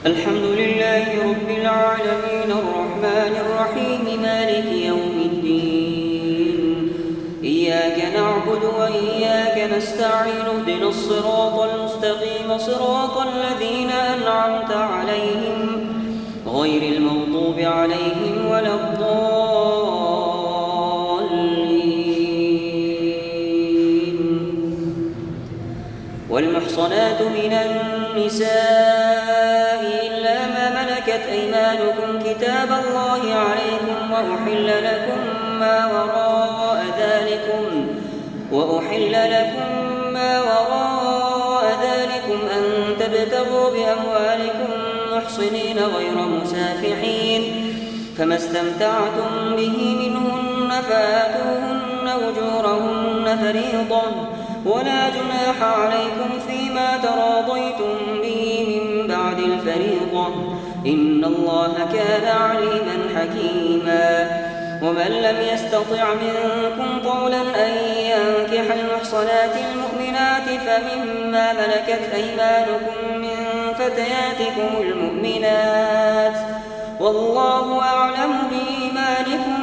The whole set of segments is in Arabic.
الحمد لله رب العالمين الرحمن الرحيم مالك يوم الدين. إياك نعبد وإياك نستعين اهدنا الصراط المستقيم صراط الذين أنعمت عليهم غير المغضوب عليهم ولا الضالين. والمحصنات من النساء إلا ما ملكت أيمانكم كتاب الله عليكم وأحل لكم ما وراء ذلكم أن تبتغوا بأموالكم محصنين غير مسافحين، فما استمتعتم به منهن فآتوهن أجورهن فريضة، ولا جناح عليكم فيما تراضيتم به من بعد الفريضة، إن الله كان عليما حكيما. ومن لم يستطع منكم طولا أن ينكح المحصنات المؤمنات فمما ملكت أيمانكم من فتياتكم المؤمنات، والله أعلم بإيمانكم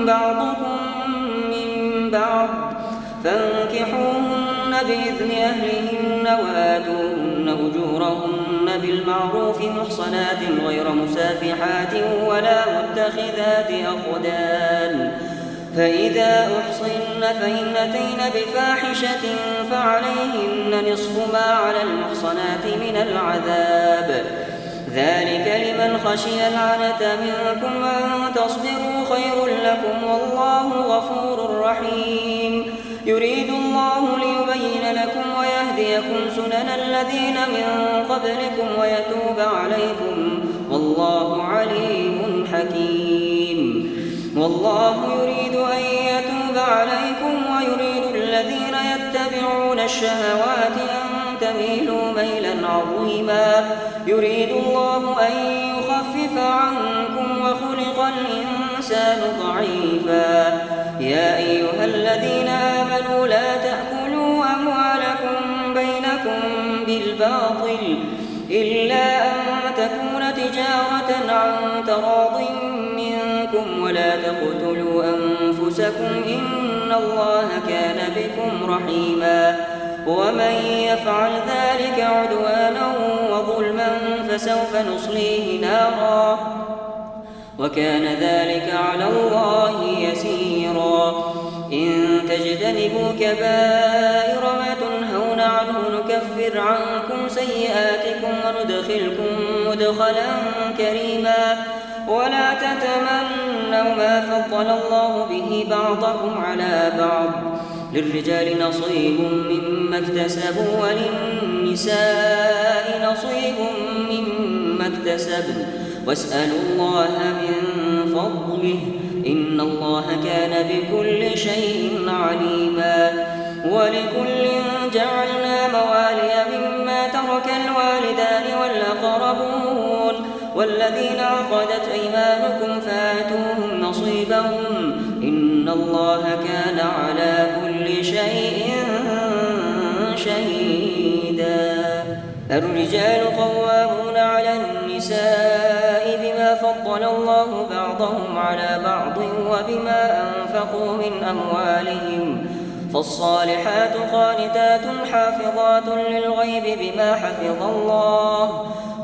بعضكم من بعض، فانكحوهن بإذن أهلهن وآتوهن أجورهن بالمعروف محصنات غير مسافحات ولا متخذات أخدان، فإذا أحصن فإن أتين بفاحشة فعليهن نصف ما على المحصنات من العذاب، ذلك لمن خشي العنة منكم، وأن تصبروا خير لكم والله غفور رحيم. يريد الله ليبين لكم ويهديكم سنن الذين من قبلكم ويتوب عليكم، والله عليم حكيم. والله يريد أن يتوب عليكم ويريد الذين يتبعون الشهوات أن تميلوا ميلا عظيما. يريد الله أن يخفف عنكم وخلق الإنسان ضعيفا. يا أيها الذين آمنوا لا تأكلوا أموالكم بينكم بالباطل إلا أن تكون تجارة عن تراض منكم، ولا تقتلوا أنفسكم إن الله كان بكم رحيما. ومن يفعل ذلك عدوانا وظلما فسوف نصليه نارا، وكان ذلك على الله يسيرا. إن تجتنبوا كبائر ما تنهون عنه نكفر عنكم سيئاتكم وندخلكم مدخلا كريما. ولا تتمنوا ما فضل الله به بعضكم على بعض، للرجال نصيب مما اكتسبوا وللنساء نصيب مما اكتسبن، واسألوا الله من فضله إن الله كان بكل شيء عليما. ولكل جعلنا موالي مما ترك الوالدان والأقربون والذين عقدت أيمانكم فآتوهم نصيبهم إن الله كان على كل شيء شهيدا. الرجال قوامون على النساء بما فضل الله بعضهم على بعض وبما أنفقوا من أموالهم، فالصالحات قانتات حافظات للغيب بما حفظ الله،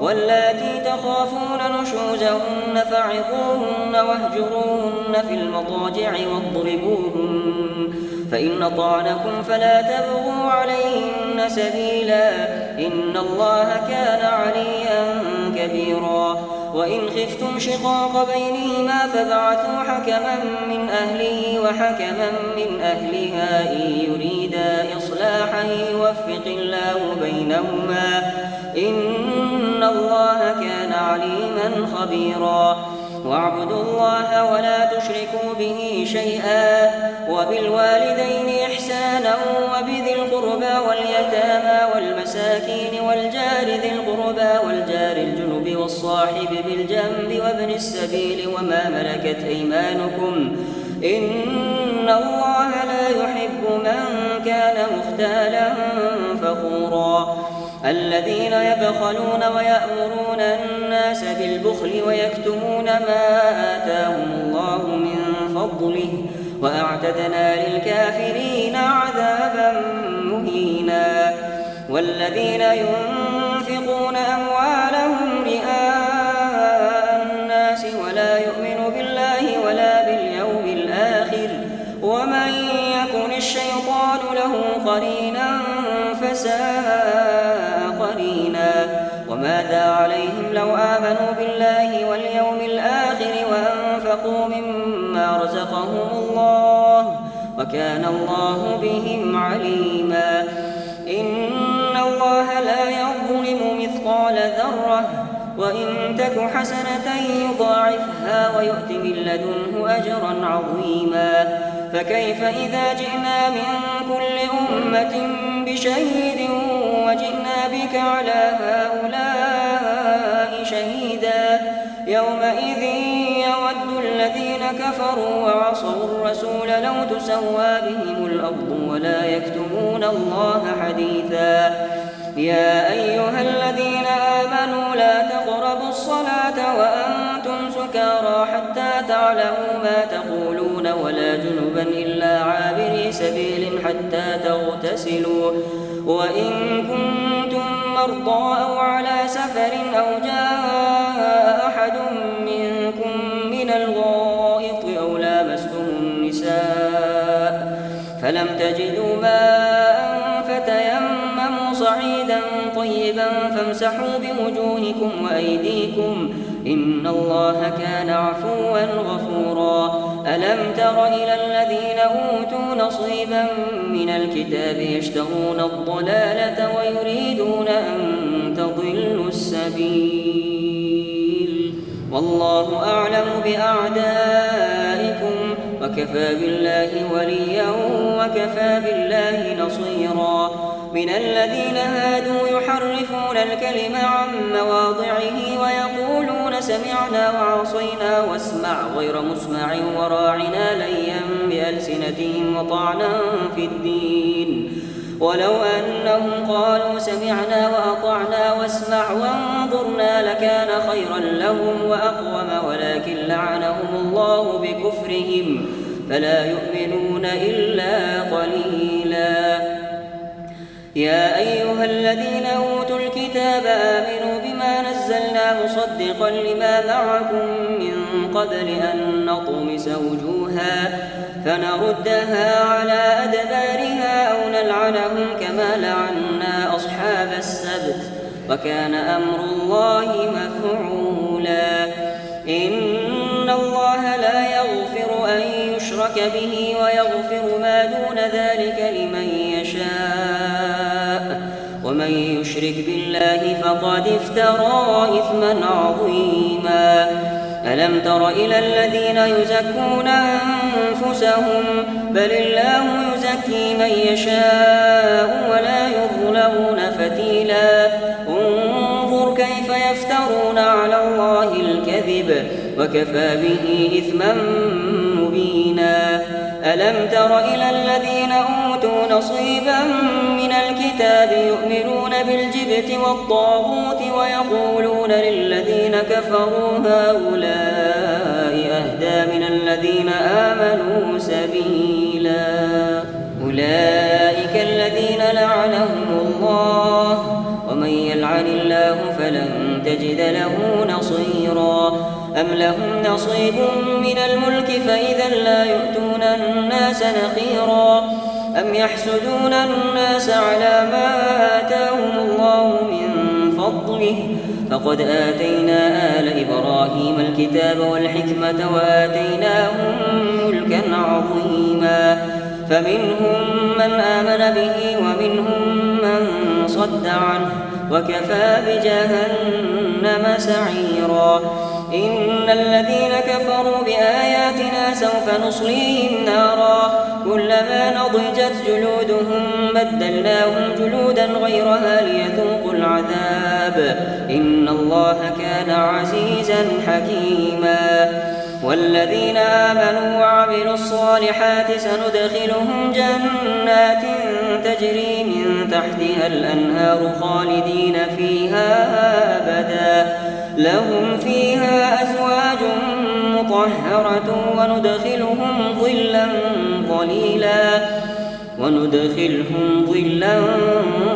واللاتي تخافون نشوزهن فعظوهن واهجروهن في المضاجع واضربوهن، فإن أطعنكم فلا تبغوا عليهن سبيلا إن الله كان عليا كبيرا. وإن خفتم شقاق بينهما فابعثوا حكما من أهله وحكما من أهلها إن يريدا إصلاحا يوفق الله بينهما إن الله كان عليما خبيرا. واعبدوا الله ولا تشركوا به شيئا، وبالوالدين إحسانا وبذي القربى واليتامى والمساكين والجار ذي القربى والجار الجنب والصاحب بالجنب وابن السبيل وما ملكت أيمانكم إن الله لا يحب من كان مختالا فخورا. الذين يبخلون ويأمرون الناس بالبخل ويكتمون ما آتاهم الله من فضله وأعتدنا للكافرين عذابا مهينا والذين ينفقون أموالهم رئاء الناس ولا يؤمن بالله ولا باليوم الآخر ومن يكن الشيطان له قرينا فساء قرينا وماذا عليهم لو آمنوا بالله واليوم الآخر وأنفقوا مما رزقهم الله وكان الله بهم عليما إن الله لا يظلم مثقال ذرة وإن تك حسنة يضاعفها ويؤت من لدنه أجرا عظيما فكيف إذا جئنا من كل أمة بشهيد وجئنا بك على هؤلاء شهيدا يومئذ يود الذين كفروا وعصوا الرسول لو تسوى بهم الأرض ولا يكتمون الله حديثا يا أيها الذين آمنوا لا تقربوا الصلاة وأنتم سكارى حتى تعلموا ما تقولون ولا جنبا إلا عابري سبيل حتى تغتسلوا وإن كنتم مرضى أو على سفر أو جاء أحد منكم من الغائط أو لامستم النساء فلم تجدوا ماء فتيمموا صعيدا طيبا فامسحوا بوجوهكم وأيديكم إن الله كان عفوا غفورا ألم تر إلى الذين أوتوا نصيبا من الكتاب يشترون الضلالة ويريدون أن تضلوا السبيل والله أعلم بأعدائكم وكفى بالله وليا وكفى بالله نصيرا من الذين هادوا يحرفون الكلم عن مواضعه ويقولون سمعنا وعصينا واسمع غير مسمع وراعنا ليا بألسنتهم وطعنا في الدين ولو أنهم قالوا سمعنا وأطعنا واسمع وانظرنا لكان خيرا لهم وأقوم ولكن لعنهم الله بكفرهم فلا يؤمنون إلا قليلا يا أيها الذين أوتوا الكتاب آمنوا بما نزلنا مصدقا لما معكم من قبل أن نطمس وجوها فنردها على أدبارها أو نلعنهم كما لعنا أصحاب السبت وكان أمر الله مفعولا إن الله لا يغفر أن يشرك به ويغفر ما دون ذلك لمن يشاء ومن يشرك بالله فقد افترى إثما عظيما ألم تر إلى الذين يزكون أنفسهم بل الله يزكي من يشاء ولا يظلمون فتيلا انظر كيف يفترون على الله الكذب وكفى به إثما مبينا ألم تر إلى الذين أوتوا نصيبا من الكتاب يؤمنون بالجبت والطاغوت ويقولون للذين كفروا هؤلاء أهدى من الذين آمنوا سبيلا أولئك الذين لعنهم الله ومن يلعن الله فلن تجد له نصيرا أم لهم نصيب من الملك فإذا لا يؤتون الناس نقيرا أم يحسدون الناس على ما آتاهم الله من فضله فقد آتينا آل إبراهيم الكتاب والحكمة وآتيناهم ملكا عظيما فمنهم من آمن به ومنهم من صد عنه وكفى بجهنم سعيرا إن الذين كفروا بآياتنا سوف نصليهم نارا كلما نضجت جلودهم بدلناهم جلودا غيرها ليذوقوا العذاب إن الله كان عزيزا حكيما والذين آمنوا وعملوا الصالحات سندخلهم جنات تجري من تحتها الأنهار خالدين فيها أبدا لهم فيها أزواج مطهرة وندخلهم ظلا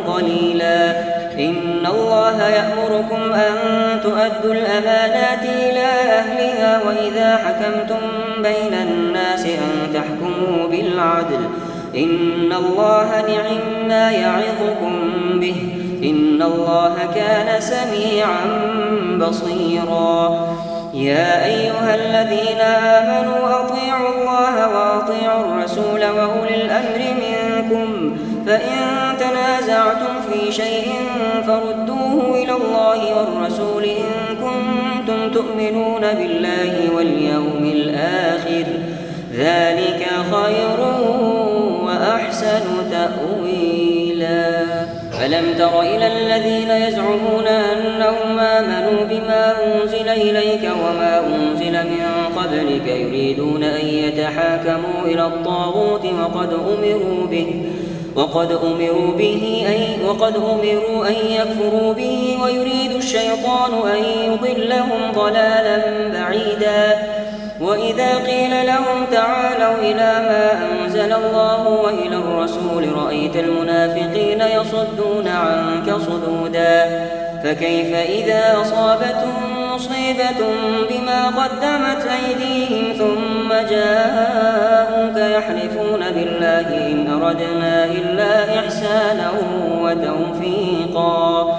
ظليلا إن الله يأمركم أن تؤدوا الأمانات إلى أهلها وإذا حكمتم بين الناس أن تحكموا بالعدل إن الله نعم ما يعظكم به إن الله كان سميعا بصيرا يا أيها الذين آمنوا أطيعوا الله وأطيعوا الرسول وأولي الأمر منكم فإن تنازعتم في شيء فردوه إلى الله والرسول إن كنتم تؤمنون بالله واليوم الآخر ذلك خير وأحسن تأويلا ألم تر إلى الذين يزعمون أنهم آمنوا بما أنزل إليك وما أنزل من قبلك يريدون أن يتحاكموا إلى الطاغوت وقد أمروا أن يكفروا به ويريد الشيطان أن يضلهم ضلالا بعيدا وإذا قيل لهم تعالوا إلى ما أنزل الله وإلى الرسول رأيت المنافقين يصدون عنك صدودا فكيف إذا أصابتهم مصيبة بما قدمت أيديهم ثم جاءوك يحلفون بالله إن أردنا إلا إحسانا وتوفيقا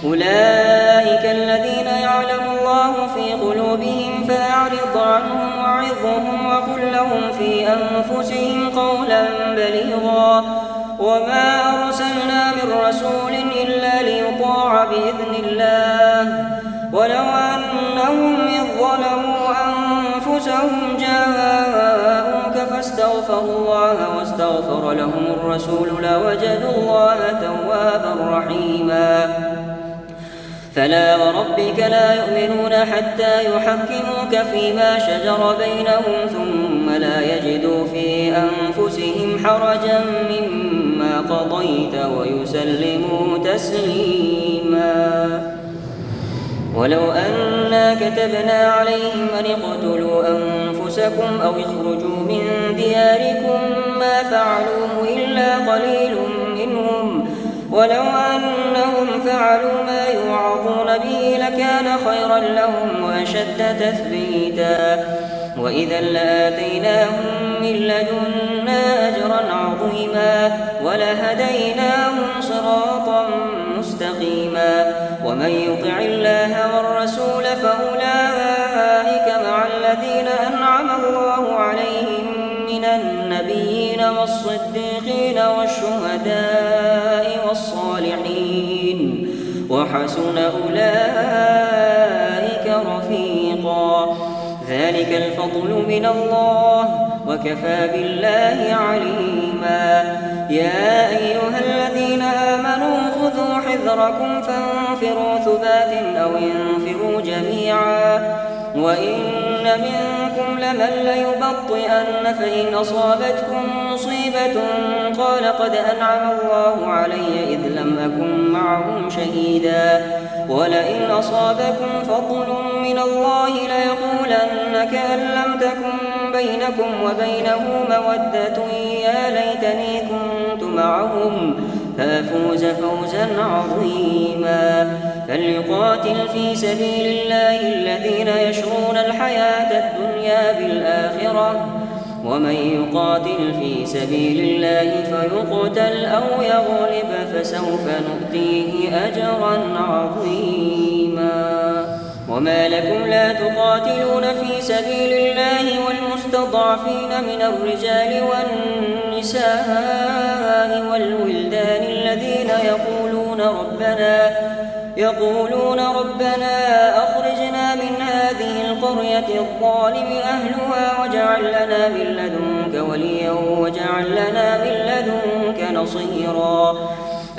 أولئك الذين يعلم الله في قلوبهم فأعرض عنهم وعظهم وقل لهم في أنفسهم قولا بليغا وما أرسلنا من رسول إلا ليطاع بإذن الله ولو أنهم إذ ظلموا أنفسهم جاءوك فاستغفروا الله واستغفر لهم الرسول لوجدوا الله توابا رحيما فلا وربك لا يؤمنون حتى يحكموك فيما شجر بينهم ثم لا يجدوا في أنفسهم حرجا مما قضيت ويسلموا تسليما ولو أنا كتبنا عليهم أن اقتلوا أنفسكم أو اخرجوا من دياركم ما فعلوه إلا قليل منهم ولو أنهم فعلوا ما يوعظون به لكان خيرا لهم وأشد تثبيتا وإذا لآتيناهم من لدنا أجرا عظيما ولهديناهم صراطا مستقيما ومن يطع الله والرسول فأولئك مع الذين أنعم الله عليهم من النبيين والصديقين والشهداء والصالحين وحسن أولئك رفيقا ذلك الفضل من الله وكفى بالله عليما يا أيها الذين آمنوا خذوا حذركم فانفروا ثبات أو انفروا جميعا وإن منكم لمن ليبطئن فإن أصابتكم مصيبة قال قد أنعم الله علي إذ لم أكن معهم شهيدا ولئن أصابكم فضل من الله ليقولن كأن لم تكن بينكم وبينه مودة يا ليتني كنت معهم فأفوز فوزا عظيما فليقاتل في سبيل الله الذين يشرون الحياة الدنيا بالآخرة ومن يقاتل في سبيل الله فيقتل أو يغلب فسوف نؤتيه أجرا عظيما وما لكم لا تقاتلون في سبيل الله والمستضعفين من الرجال والنساء والولدان الذين يقولون ربنا أخرجنا من هذه القرية الظالم أهلها واجعل لنا من لدنك وليا واجعل لنا من لدنك نصيرا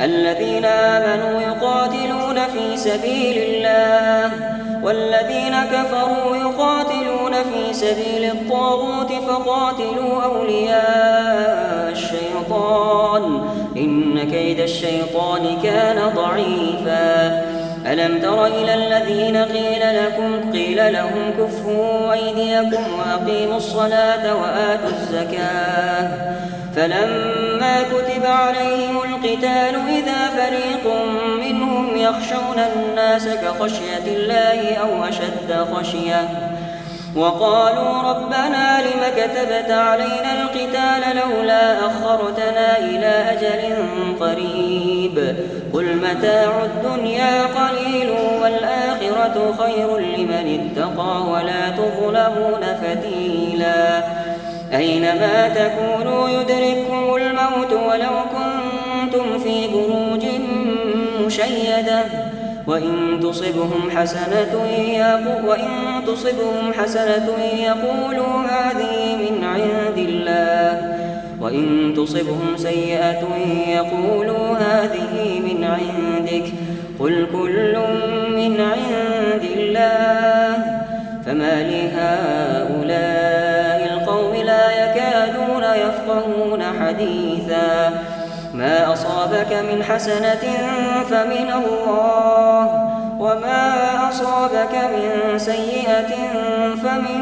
الذين آمنوا يقاتلون في سبيل الله والذين كفروا يقاتلون في سبيل الطاغوت فقاتلوا أولياء الشيطان إن كيد الشيطان كان ضعيفا. ألم تر إلى الذين قيل لهم كفوا أيديكم وأقيموا الصلاة وآتوا الزكاة فلما كتب عليهم القتال إذا فريق منهم يخشون الناس كخشية الله أو أشد خشية وقالوا ربنا لم كتبت علينا القتال لولا أخرتنا إلى أجل قريب قل متاع الدنيا قليل والآخرة خير لمن اتقى ولا تظلمون فتيلا. أينما تكونوا يدرككم الموت ولو كنتم في بروج مشيدة وإن تصبهم حسنة يقولوا هذه من عند الله وإن تصبهم سيئة يقولوا هذه من عندك قل كل من عند الله فما لهؤلاء القوم لا يكادون يفقهون حديثا. ما أصابك من حسنة فمن الله وما أصابك من سيئة فمن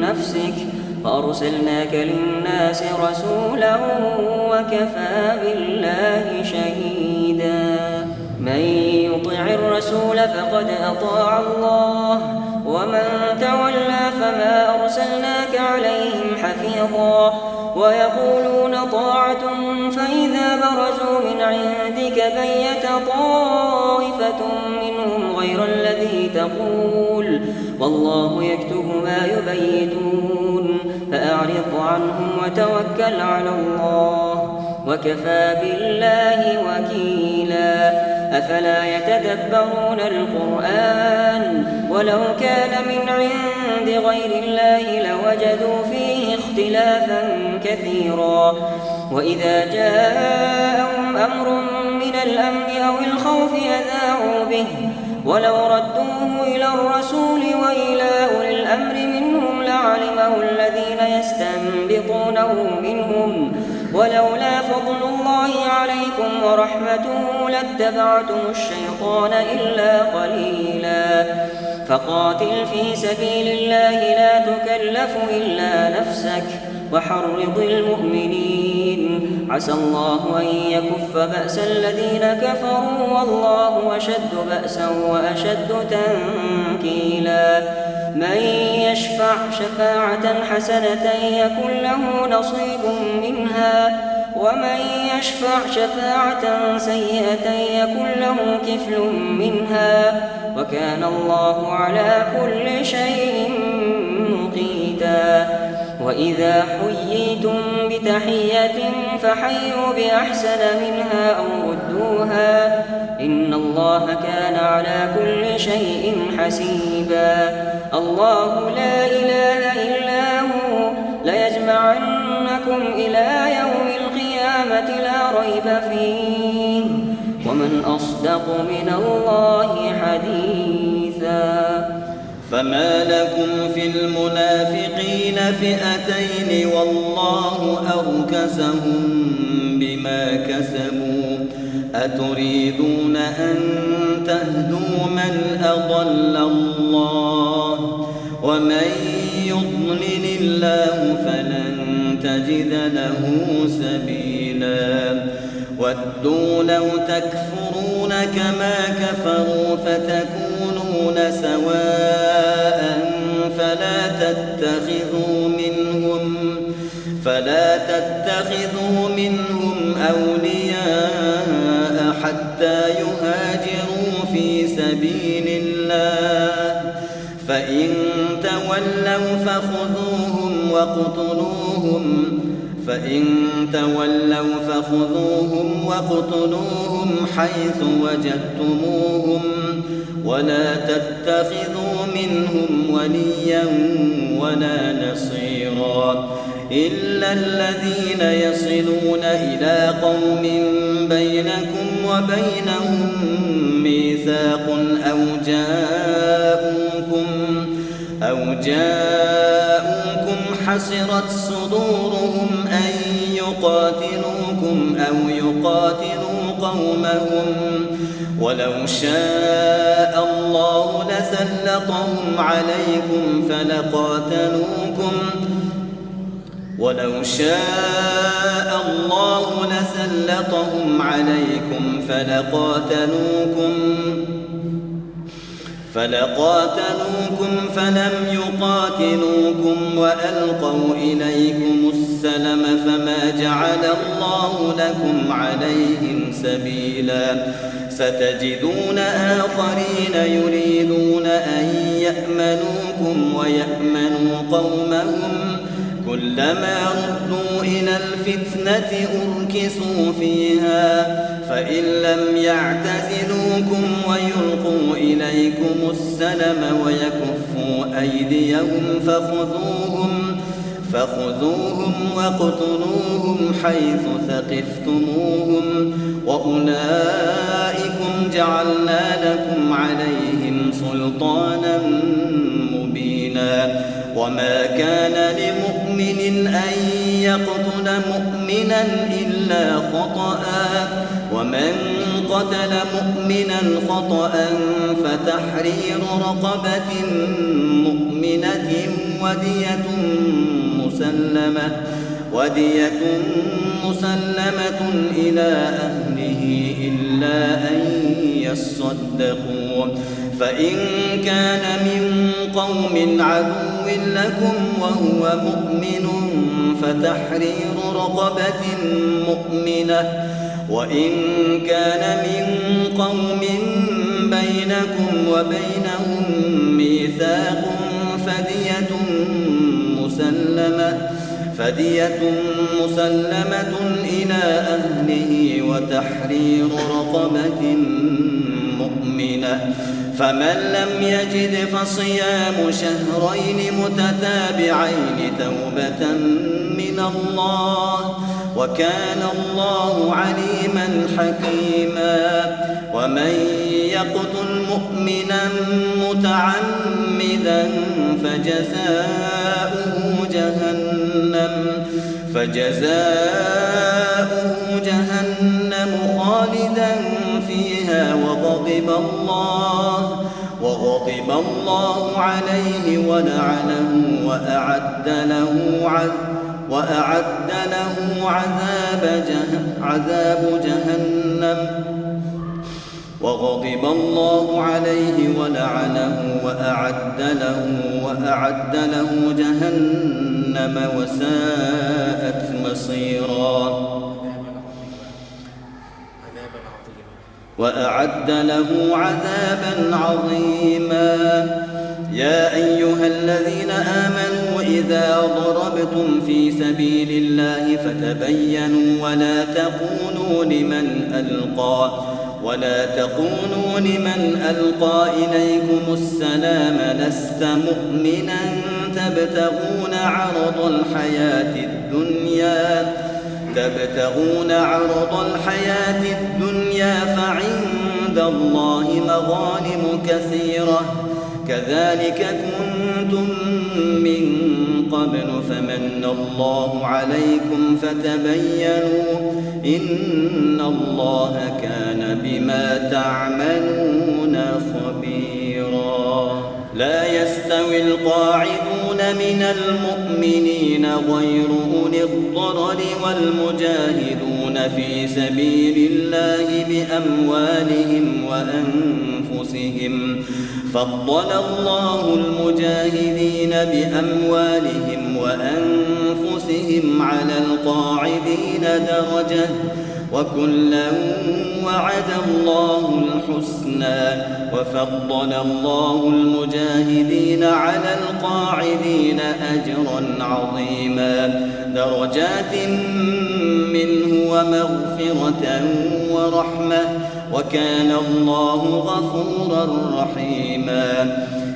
نفسك فأرسلناك للناس رسولا وكفى بالله شهيدا. من يطع الرسول فقد أطاع الله ومن تولى فما أرسلناك عليهم حفيظا ويقولون طاعة فإذا برزوا من عندك بيت طائفة منهم غير الذي تقول والله يكتب ما يبيتون فأعرض عنهم وتوكل على الله وكفى بالله وكيلا. أفلا يتدبرون القرآن ولو كان من عند غير الله لوجدوا فيه اختلافا كثيرا. وإذا جاءهم أمر من الأمن أو الخوف أذاعوا به ولو ردوه إلى الرسول وإلى أولي الأمر منهم لعلمه الذين يستنبطونه منهم ولولا فضل الله عليكم ورحمته لاتبعتم الشيطان إلا قليلا. فقاتل في سبيل الله لا تكلف إلا نفسك وحرض المؤمنين عسى الله أن يكف بأس الذين كفروا والله أشد بأسا وأشد تنكيلا. من يشفع شفاعة حسنة يكن له نصيب منها ومن يشفع شفاعة سيئة يكن له كفل منها وكان الله على كل شيء مقيتا. وإذا حييتم بتحية فحيوا بأحسن منها أو ردوها إن الله كان على كل شيء حسيبا. الله لا إله إلا هو ليجمعنكم إلى يوم القيامة لا ريب فيه ومن أصدق من الله حديثا. فما لكم في المنافقين فئتين والله أركسهم بما كسبوا أتريدون أن تهدوا من أضل الله ومن يضلل الله فلن تجد له سبيلا. ودوا لو تكفرون كما كفروا فتكونون سواء فلا تتخذوا منهم أولياء حتى يهاجروا في سبيل الله فإن تولوا فخذوهم وقتلوهم حيث وجدتموهم ولا تتخذوا منهم وليا ولا نصيرا إلا الذين يصلون إلى قوم بينكم وبينهم ميثاق أو جاءوا جاءوكم حسرت صدورهم أن يقاتلوكم أو يقاتلوا قومهم ولو شاء الله لسلطهم عليكم فلقاتلوكم فلم يقاتلوكم وألقوا إليكم السلم فما جعل الله لكم عليهم سبيلا ستجدون آخرين يريدون أن يأمنوكم ويأمنوا قومهم كلما ردوا إلى الفتنة أركسوا فيها فإن لم يعتزلوكم ويلقوا إليكم السلم ويكفوا أيديهم فخذوهم واقتلوهم حيث ثقفتموهم وأولئكم جعلنا لكم عليهم سلطانا مبينا وما كان لمؤمن أن يقتل مؤمنا إلا خطأ ومن قتل مؤمنا خطأ فتحرير رقبة مؤمنة ودية مسلمة إلى أهله إلا أن يصدقوا فإن كان من قوم عدو لكم وهو مؤمن فتحرير رقبة مؤمنة وإن كان من قوم بينكم وبينهم ميثاق فدية مسلمة إلى أهله وتحرير رقبة مؤمنة فمن لم يجد فصيام شهرين متتابعين توبة من الله وكان الله عليما حكيما ومن يقتل مؤمنا متعمدا فجزاؤه جهنم خالدا فيها وغضب الله عليه ولعنه وأعد له عذاب جهنم وغضب الله عليه ولعنه وأعد له جهنم وساءت مصيرا وأعد له عذابا عظيما يا أيها الذين آمنوا إذا ضربتم في سبيل الله فتبينوا ولا تقولوا لمن ألقى إليكم السلام لست مؤمنا تبتغون عرض الحياة الدنيا فعند الله مغانم كثيرة كذلك كنتم من قبل فمن الله عليكم فتبينوا إن الله كان بما تعملون خبيرا لا يستوي القاعدون من المؤمنين غير أولي الضرر والمجاهدون في سبيل الله بأموالهم وأنفسهم فضل الله المجاهدين بأموالهم وأنفسهم على القاعدين درجة وكلا وعد الله الحسنى وفضل الله المجاهدين على القاعدين أجرا عظيما درجات منه ومغفرة ورحمة وكان الله غفورا رحيما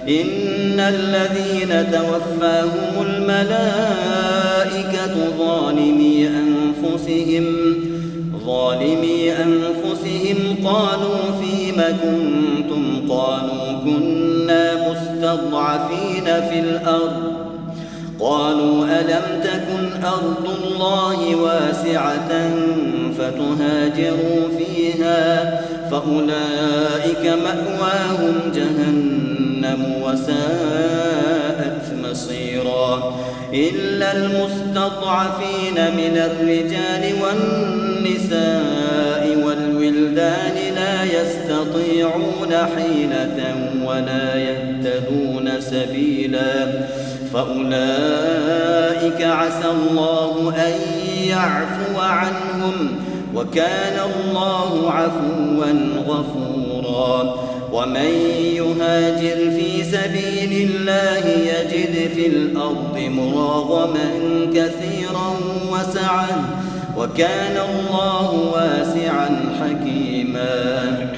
إن الذين توفاهم الملائكة ظالمي أنفسهم قالوا فيم كنتم قالوا كنا المستضعفين في الأرض قالوا ألم تكن أرض الله واسعة فتهاجروا فيها فأولئك مأواهم جهنم وساءت مصيرا إلا المستضعفين من الرجال والنساء والولدان لا يستطيعون حيلة ولا يهتدون سبيلا فأولئك عسى الله أن يعفو عنهم وكان الله عفوا غفورا ومن يهاجر في سبيل الله يجد في الأرض مراغما كثيرا وسعا وكان الله واسعا حكيما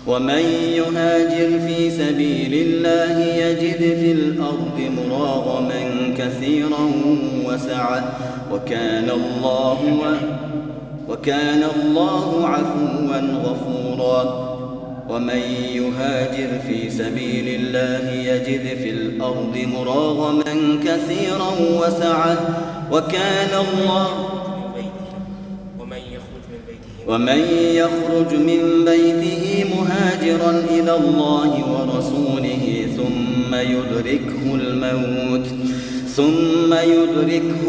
ومن يهاجر في سبيل الله يجد في الأرض مراغما كثيرا وسعا وكان الله عفوا غفورا ومن يهاجر في سبيل الله يجد في الأرض مراغما كثيرا وسعا وكان الله ومن يخرج من بيته مهاجرا إلى الله ورسوله ثم يدركه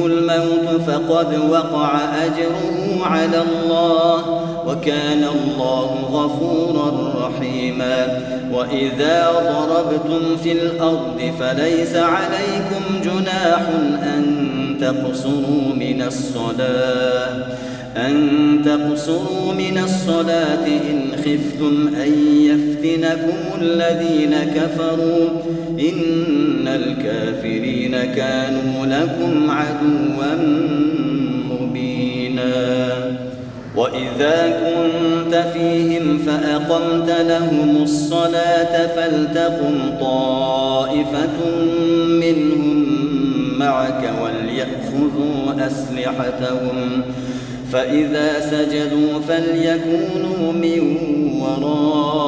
الموت فقد وقع أجره على الله وكان الله غفورا رحيما وإذا ضربتم في الأرض فليس عليكم جناح أن تقصروا من الصلاة إن خفتم أن يفتنكم الذين كفروا إن الكافرين كانوا لكم عدوا مبينا وإذا كنت فيهم فأقمت لهم الصلاة فلتقم طائفة منهم معك وليأخذوا أسلحتهم فإذا سجدوا فليكونوا من ورائكم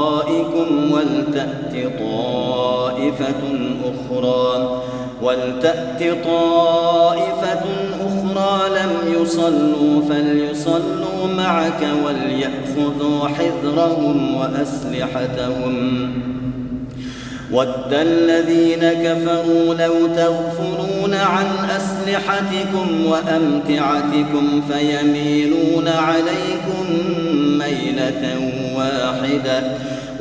ولتأت طائفة أخرى لم يصلوا فليصلوا معك وليأخذوا حذرهم وأسلحتهم ود الذين كفروا لو تغفلون عن أسلحتكم وأمتعتكم فيميلون عليكم ميلة واحدة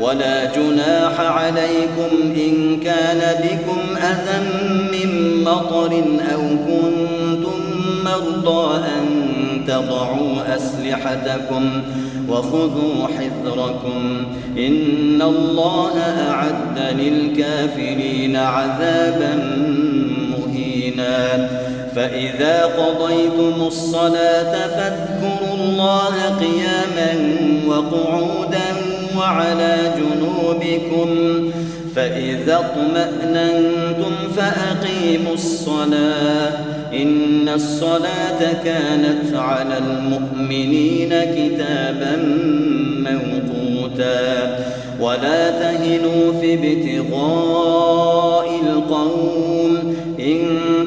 ولا جناح عليكم إن كان بكم أذى من مطر أو كنتم مرضى أن تضعوا أسلحتكم وخذوا حذركم إن الله أعد للكافرين عذابا مهينا فإذا قضيتم الصلاة فاذكروا الله قياما وقعودا وعلى جنوبكم فإذا اطمأننتم فأقيموا الصلاة إن الصلاة كانت على المؤمنين كتابا موقوتا ولا تهنوا في ابتغاء القوم إن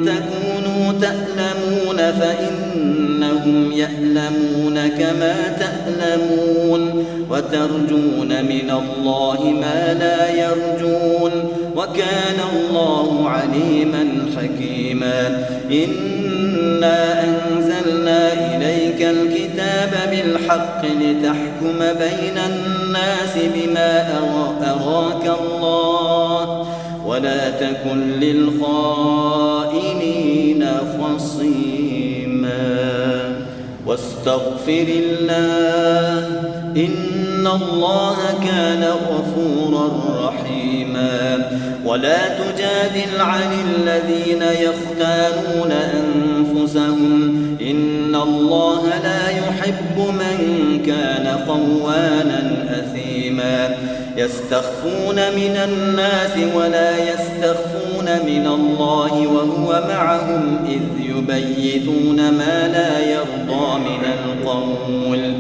تكونوا تألمون فإنهم يألمون كما تألمون وترجون من الله ما لا يرجون وكان الله عليما حكيما إنا أنزلنا إليك الكتاب بالحق لتحكم بين الناس بما أراك الله ولا تكن للخائنين خصيما واستغفر الله إن الله كان غفورا رحيما ولا تجادل عن الذين يختانون أنفسهم إن الله لا يحب من كان خوانا أثيما يستخفون من الناس ولا يستخفون من الله وهو معهم إذ يبيتون ما لا يرضى من القول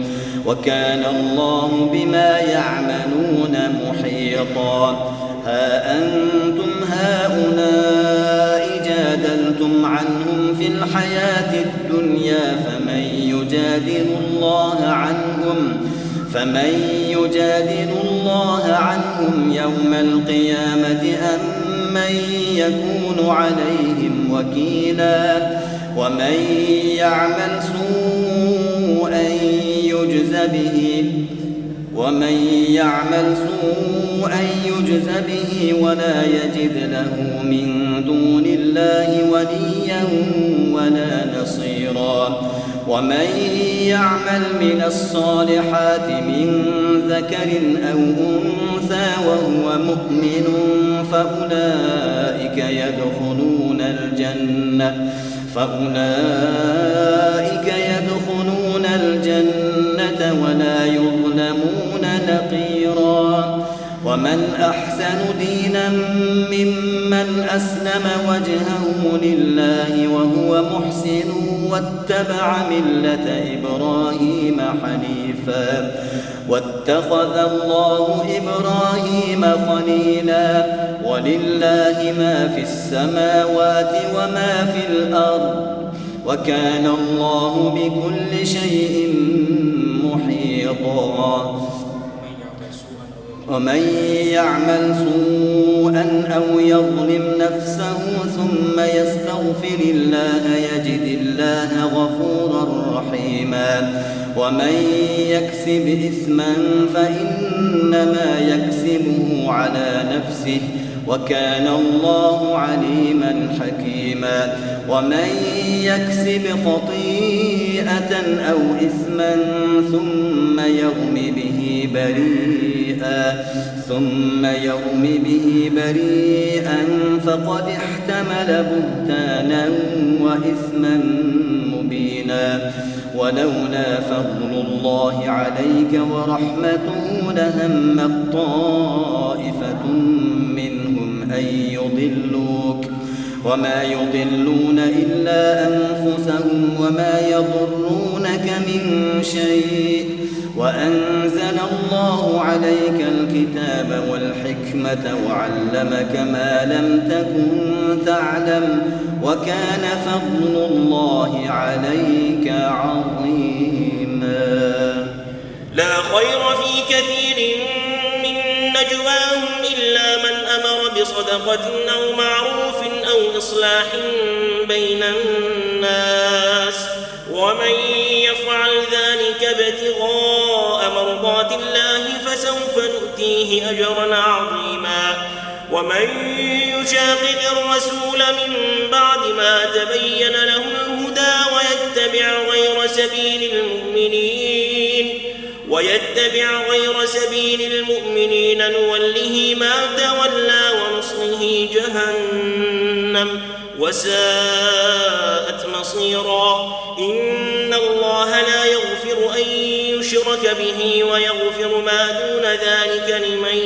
وكان الله بما يعملون محيطا ها أنتم هؤلاء جادلتم عنهم في الحياة الدنيا فمن يجادل الله عنهم يوم القيامة أم من يكون عليهم وكيلا ومن يعمل سوءا يجز به ولا يجد له من دون الله وليا ولا نصيرا ومن يعمل من الصالحات من ذكر أو أنثى وهو مؤمن فأولئك يدخلون الجنة ولا يظلمون نقيرا ومن أحسن دينا ممن أسلم وجهه لله وهو محسن واتبع ملة إبراهيم حنيفا واتخذ الله إبراهيم خليلا ولله ما في السماوات وما في الأرض وكان الله بكل شيء محيطا ومن يعمل سوءا أو يظلم نفسه ثم يستغفر الله يجد الله غفورا رحيما ومن يكسب إثما فإنما يكسبه على نفسه وكان الله عليما حكيما ومن يكسب خطيئة أو إثما ثم يرم به بريئا فقد احتمل بهتانا وإثما مبينا ولولا فضل الله عليك ورحمته لهمت طائفة منهم أن يضلوك وما يضلون إلا أنفسهم وما يضرونك من شيء وأنزل الله عليك الكتاب والحكمة وعلمك ما لم تكن تعلم وكان فضل الله عليك عظيما. لا خير في كثير من نجواهم إلا من أمر بصدقة أو معروف أو إصلاح بين الناس ومن يفعل ذلك ابتغاء مرضات الله فسوف نؤتيه أجرا عظيما. ومن يشاقق الرسول من بعد ما تبين له الهدى ويتبع غير سبيل المؤمنين نوله ما تولى ونصله جهنم وساءت مصيرا. إن الله لا يغفر أن يشرك به ويغفر ما دون ذلك لمن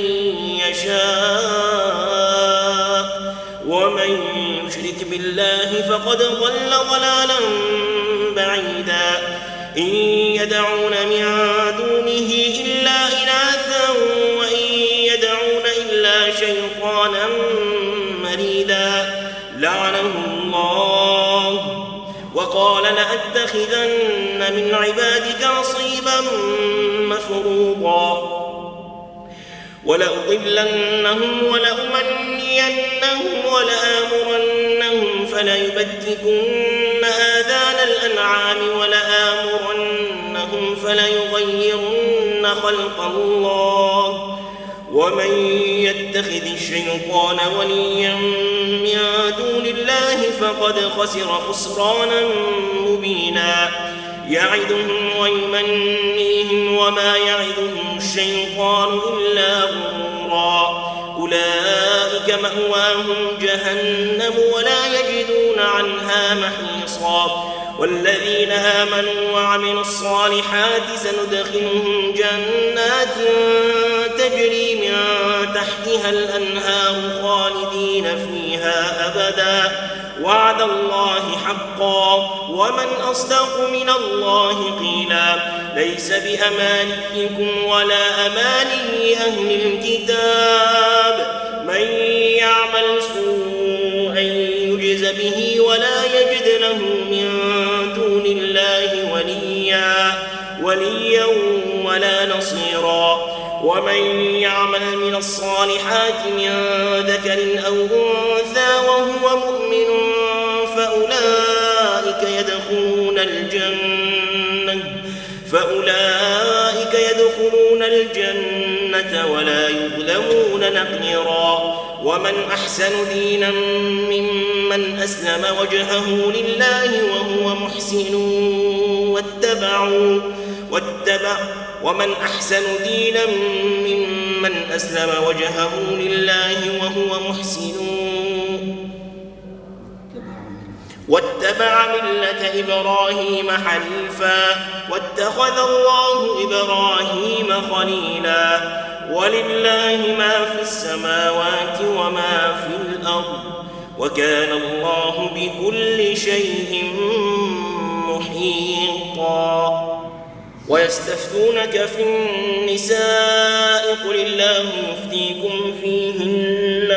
يشاء ومن يشرك بالله فقد ضل ضلالا بعيدا. إن يدعون من دونه إلا إناثا وإن يدعون إلا شيطانا مريدا لعنه الله وقال لأتخذن من عبادك نصيبا مفروضا ولأضلنهم ولأمنينهم ولآمرنهم فليبتكن آذان الأنعام ولآمرنهم فليغيرن خلق الله ومن يتخذ الشيطان وليا من دون الله فقد خسر خسرانا مبينا. يعدهم ويمنيهم وما يعدهم الشيطان إلا غرورا. أولئك مأواهم جهنم ولا يجدون عنها محيصا. والذين آمنوا وعملوا الصالحات سندخلهم جنات تجري من تحتها الأنهار خالدين فيها أبدا وعد الله حقا ومن أصدق من الله قيلا. ليس بأمانيكم ولا أماني أهل الكتاب من وليا ولا نصيرا. ومن يعمل من الصالحات من ذكر أو أنثى وهو مؤمن فأولئك يدخلون الجنة ولا يظلمون نقيرا. ومن أحسن دينا ممن أسلم وجهه لله وهو محسن ومن أحسن دينا ممن أسلم وجهه لله وهو محسن واتبع ملة إبراهيم حنيفا واتخذ الله إبراهيم خليلا. ولله ما في السماوات وما في الأرض وكان الله بكل شيء محيطا. ويستفتونك في النساء قل الله يفتيكم فيهن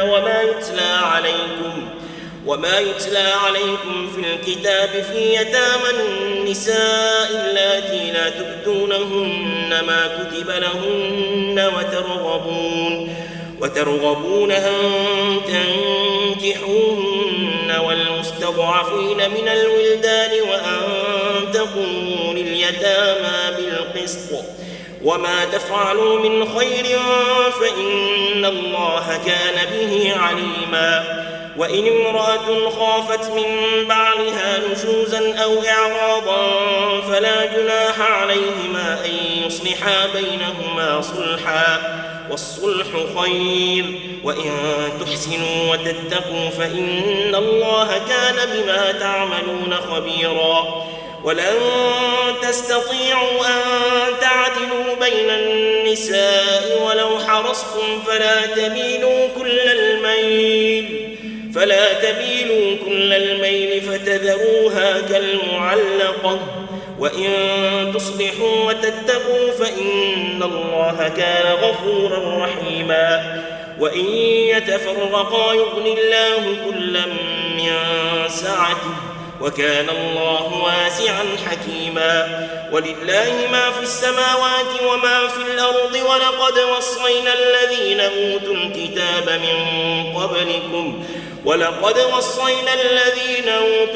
وما يتلى عليكم في الكتاب في يتامى النساء اللاتي لا تؤتونهن ما كتب لهن وترغبون أن تنكحوهن والمستضعفين من الولدان وأن تقوموا لليتامى بالقسط وما تفعلوا من خير فإن الله كان به عليما. وإن امرأة خافت من بعلها نشوزا أو إعراضا فلا جناح عليهما أن يصلحا بينهما صلحا والصلح خير. وإن تحسنوا وتتقوا فإن الله كان بما تعملون خبيرا. ولن تستطيعوا أن تعدلوا بين النساء ولو حرصتم فلا تميلوا كل الميل فتذروها كالمعلقة. وإن تصلحوا وتتقوا فإن الله كان غفورا رحيما. وإن يتفرقا يغن الله كلا من سعته وكان الله واسعا حكيما. ولله ما في السماوات وما في الأرض ولقد وصينا الذين أوتوا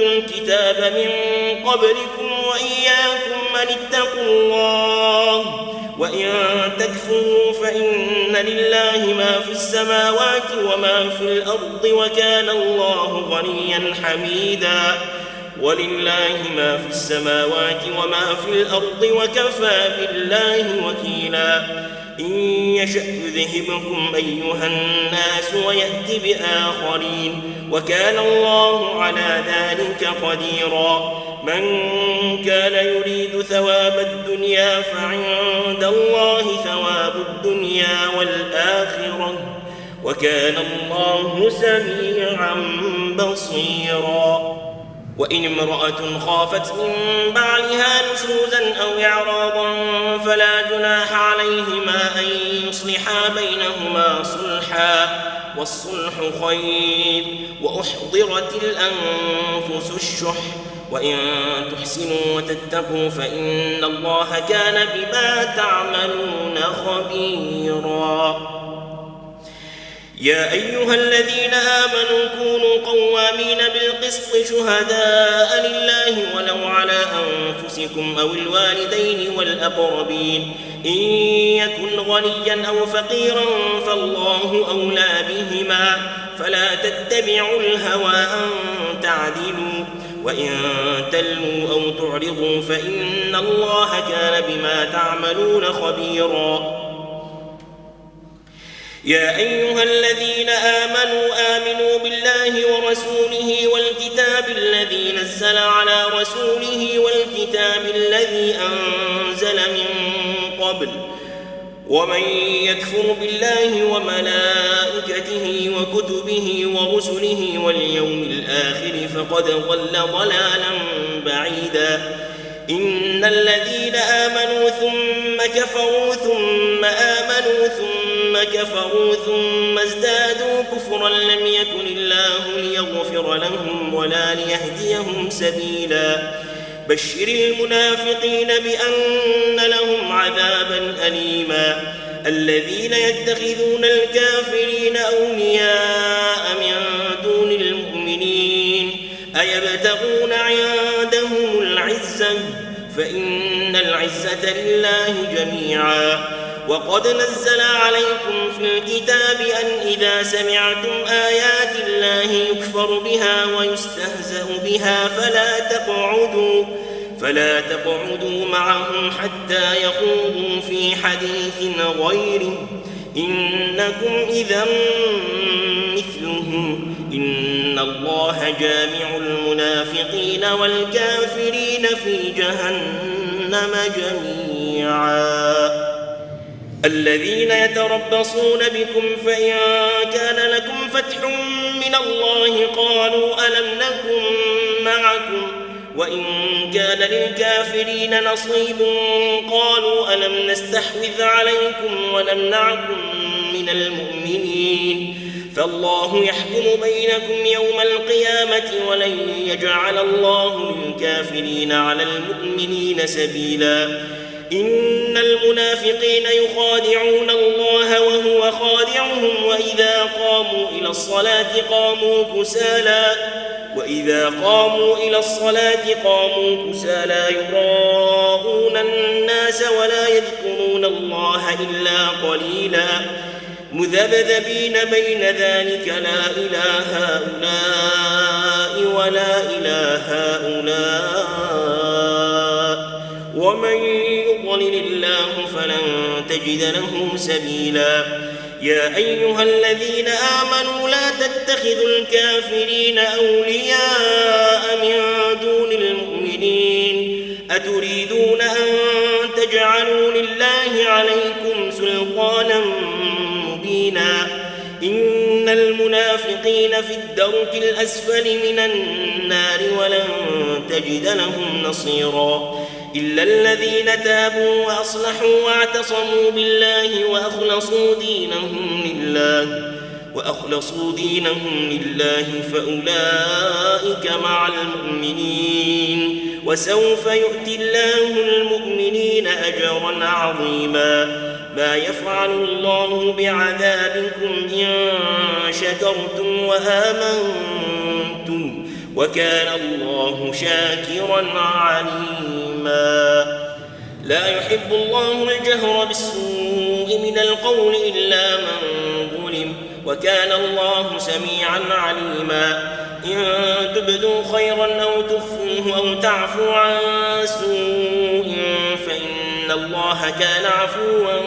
الكتاب من قبلكم وإياكم أن اتقوا الله. وإن تكفروا فإن لله ما في السماوات وما في الأرض وكان الله غنيا حميدا. ولله ما في السماوات وما في الأرض وكفى بالله وكيلا. إن يشأ يذهبكم أيها الناس ويأت بآخرين وكان الله على ذلك قديرا. من كان يريد ثواب الدنيا فعند الله ثواب الدنيا والآخرة وكان الله سميعا بصيرا. وإن امرأة خافت من بعلها نشوزا أو إعراضا فلا جناح عليهما أن يصلحا بينهما صلحا والصلح خير. وأحضرت الأنفس الشح وإن تحسنوا وتتقوا فإن الله كان بما تعملون خبيرا. يا أيها الذين آمنوا كونوا قوامين بالقسط شهداء لله ولو على أنفسكم أو الوالدين والأقربين إن يكن غنيا أو فقيرا فالله أولى بهما فلا تتبعوا الهوى أن تعدلوا وإن تلوا أو تعرضوا فإن الله كان بما تعملون خبيرا. يا أيها الذين آمنوا بالله ورسوله والكتاب الذي نزل على رسوله والكتاب الذي أنزل من قبل ومن يكفر بالله وملائكته وكتبه ورسله واليوم الآخر فقد ضل ضلالا بعيدا. إن الذين آمنوا ثم كفروا ثم آمنوا ثم كفروا ثم ازدادوا كفرا لم يكن الله ليغفر لهم ولا ليهديهم سبيلا. بشر المنافقين بأن لهم عذابا أليما الذين يتخذون الكافرين أولياء من دون المؤمنين أيبتغون عندهم العزة فإن العزة لله جميعا وقد نزل عليكم في الكتاب أن إذا سمعتم آيات الله يكفر بها ويستهزأ بها فلا تقعدوا معهم حتى يخوضوا في حديث غيره إنكم إذا مثلهم إن الله جامع المنافقين والكافرين في جهنم جميعا الذين يتربصون بكم فإن كان لكم فتح من الله قالوا ألم نكن معكم وإن كان للكافرين نصيب قالوا ألم نستحوذ عليكم ونمنعكم من المؤمنين فالله يحكم بينكم يوم القيامة ولن يجعل الله للكافرين على المؤمنين سبيلا إن المنافقين يخادعون الله وهو خادعهم وإذا قاموا إلى الصلاة قاموا كسالى يراءون الناس ولا يذكرون الله إلا قليلا مذبذبين بين ذلك لا إله هؤلاء ولا إله هؤلاء ومن يضلل الله فلن تجد له سبيلا يا أيها الذين آمنوا لا تتخذوا الكافرين أولياء من دون المؤمنين أتريدون أن تجعلوا لله عليكم سلطانا مبينا إن المنافقين في الدرك الأسفل من النار ولن تجد لهم نصيرا إلا الذين تابوا وأصلحوا واعتصموا بالله وأخلصوا دينهم لله فأولئك مع المؤمنين وسوف يؤتي الله المؤمنين أجرا عظيما ما يفعل الله بعذابكم إن شكرتم وآمنتم وكان الله شاكرا عليما لا يحب الله الجهر بالسوء من القول إلا من ظلم وكان الله سميعا عليما إن تبدوا خيرا أو تخفوه أو تعفوا عن سوء فإن الله كان عفوا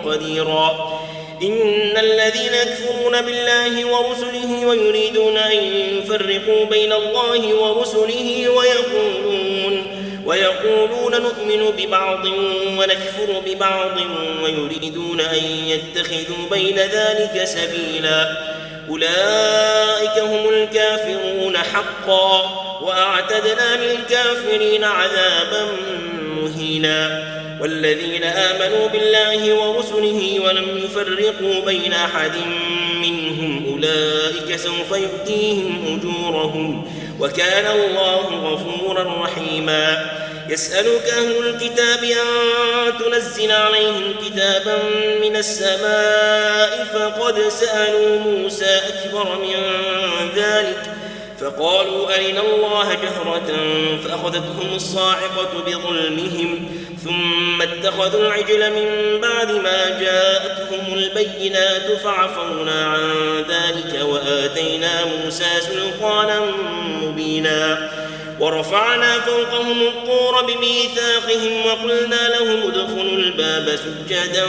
قديرا إن الذين يكفرون بالله ورسله ويريدون أن يفرقوا بين الله ورسله ويقولون نؤمن ببعض ونكفر ببعض ويريدون أن يتخذوا بين ذلك سبيلا أولئك هم الكافرون حقا وأعتدنا للكافرين عذابا مهينا والذين آمنوا بالله ورسله ولم يفرقوا بين أحد منهم أولئك سوف يؤتيهم أجورهم وكان الله غفورا رحيما يسألك أهل الكتاب أن تنزل عليهم كتابا من السماء فقد سألوا موسى أكبر من ذلك فقالوا أرنا الله جهرة فأخذتهم الصاعقة بظلمهم ثم اتخذوا العجل من بعد ما جاءتهم البينات فعفونا عن ذلك وآتينا موسى سلطانا مبينا ورفعنا فوقهم الطور بميثاقهم وقلنا لهم ادخلوا الباب سجدا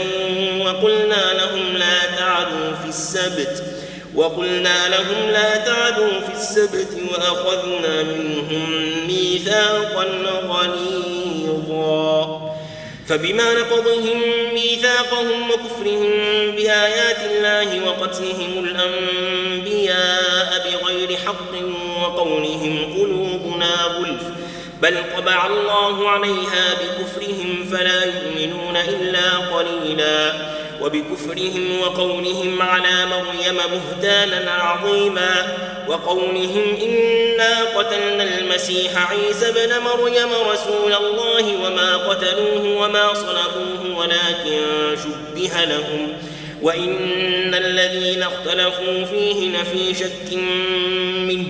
وقلنا لهم لا تعدوا في السبت وأخذنا منهم ميثاقا غليظا فبما نقضهم ميثاقهم وكفرهم بآيات الله وقتلهم الأنبياء بغير حق وقولهم قلوبنا غلف بل طبع الله عليها بكفرهم فلا يؤمنون إلا قليلا وبكفرهم وقولهم على مريم بهتانا عظيما وقولهم إنا قتلنا المسيح عيسى ابن مريم رسول الله وما قتلوه وما صلبوه ولكن شبه لهم وإن الذين اختلفوا فيه لفي شك منه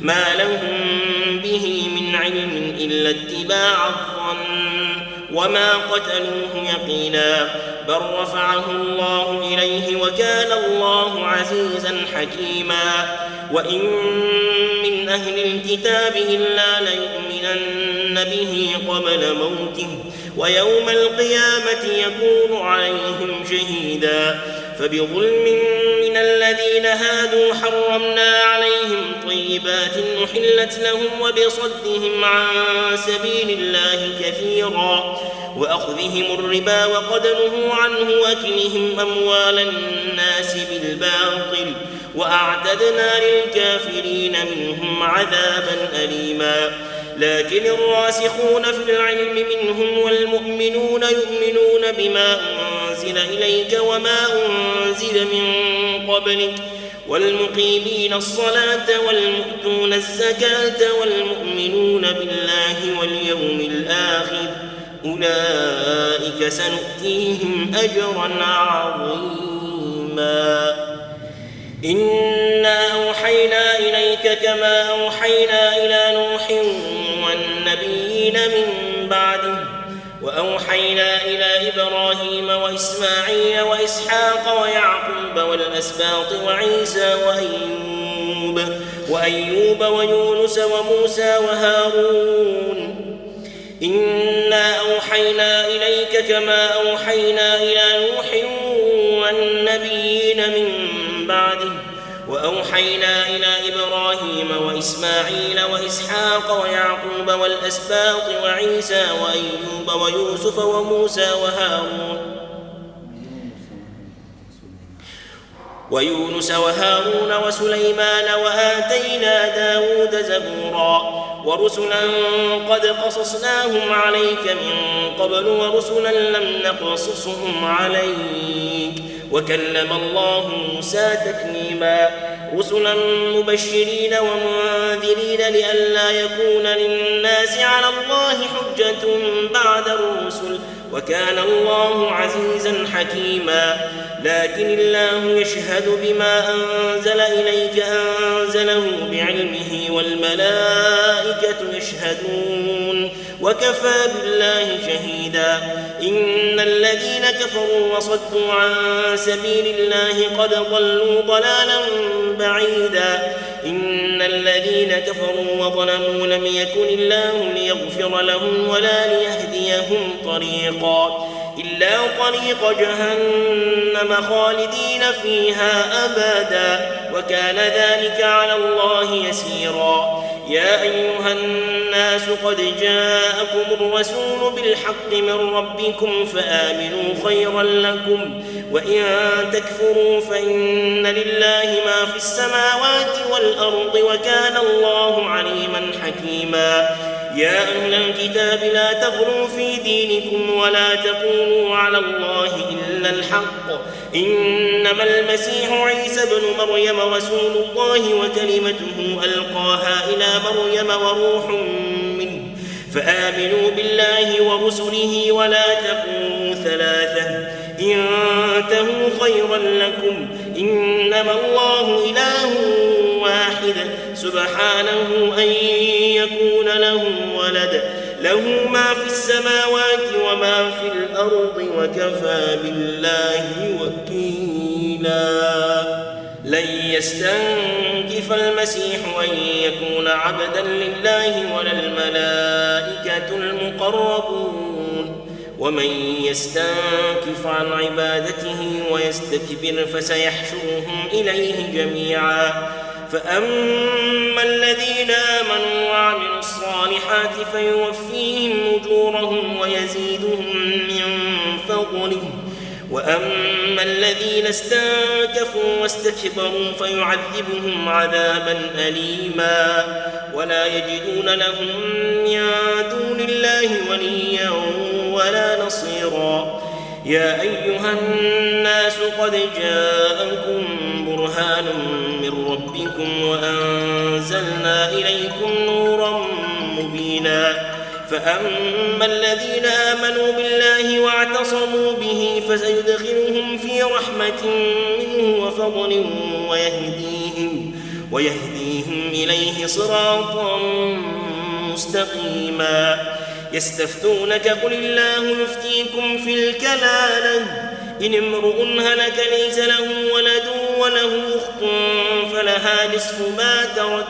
ما لهم به من علم إلا اتباع الظن وما قتلوه يقينا بل رفعه الله إليه وكان الله عزيزا حكيما وإن من أهل الكتاب إلا ليؤمنن به قبل موته ويوم القيامة يكون عليهم شهيدا فبظلم من الذين هادوا حرمنا عليهم طيبات أحلت لهم وبصدهم عن سبيل الله كثيرا وأخذهم الربا وقد نهوا عنه وأكلهم أموال الناس بالباطل وأعتدنا للكافرين منهم عذابا أليما لكن الراسخون في العلم منهم والمؤمنون يؤمنون بما أنزل إليك وما أنزل من قبلك والمقيمين الصلاة والمؤتون الزكاة والمؤمنون بالله واليوم الآخر أولئك سنؤتيهم أجرا عظيما إنا أوحينا إليك كما أوحينا إلى نوح والنبيين من بعده وأوحينا إلى إبراهيم وإسماعيل وإسحاق ويعقوب والأسباط وعيسى وأيوب ويونس وموسى وهارون إنا أوحينا إليك كما أوحينا إلى نوح والنبيين من بعده وأوحينا إلى إبراهيم وإسماعيل وإسحاق ويعقوب والأسباط وعيسى وأيوب ويوسف وموسى ويونس وهارون وسليمان وآتينا داود زبورا ورسلا قد قصصناهم عليك من قبل ورسلا لم نقصصهم عليك وكلم الله موسى تكليما رسلا مبشرين ومنذرين لئلا يكون للناس على الله حجة بعد الرسل وكان الله عزيزا حكيما لكن الله يشهد بما أنزل إليك أنزله بعلمه والملائكة يشهدون وكفى بالله شهيدا إن الذين كفروا وصدوا عن سبيل الله قد ضلوا ضلالا بعيدا إن الذين كفروا وظلموا لم يكن الله ليغفر لهم ولا ليهديهم طريقا إلا طريق جهنم خالدين فيها أبدا وكان ذلك على الله يسيرا يا أيها الناس قد جاءكم الرسول بالحق من ربكم فآمنوا خيرا لكم وإن تكفروا فإن لله ما في السماوات والأرض وكان الله عليما حكيما يا أهل الكتاب لا تغلوا في دينكم ولا تقولوا على الله إلا الحق إنما المسيح عيسى ابن مريم رسول الله وكلمته ألقاها إلى مريم وروح منه فآمنوا بالله ورسله ولا تقولوا ثلاثة انتهوا خيرا لكم إنما الله إله واحد سبحانه أن يكون له ولد له ما في السماوات وما في الأرض وكفى بالله وكيلا لن يستنكف المسيح أن يكون عبدا لله ولا الملائكة المقربون ومن يستنكف عن عبادته ويستكبر فسيحشرهم إليه جميعا فأما الذين آمنوا وعملوا الصالحات فيوفيهم أجورهم ويزيدهم من فضله وأما الذين استنكفوا واستكبروا فيعذبهم عذابا أليما ولا يجدون لهم من دون الله وليا ولا نصيرا يا أيها الناس قد جاءكم برهان من ربكم وأنزلنا إليكم نورا مبينا فأما الذين آمنوا بالله واعتصموا به فسيدخلهم في رحمة منه وفضل ويهديهم إليه صراطا مستقيما يستفتونك قل الله يفتيكم في الكلالة إن امرؤ هلك ليس له ولد وله أخت فلها نصف ما ترك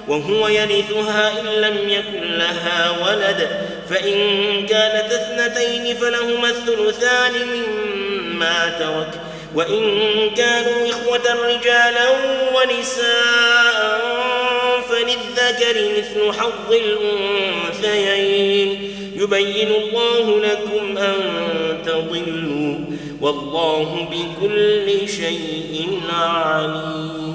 وهو يرثها إن لم يكن لها ولد فإن كانت اثنتين فلهما الثلثان مما ترك وإن كانوا إخوة رجالا ونساء فللذكر مثل حظ الأنثيين يبين الله لكم أن تضلوا والله بكل شيء عليم.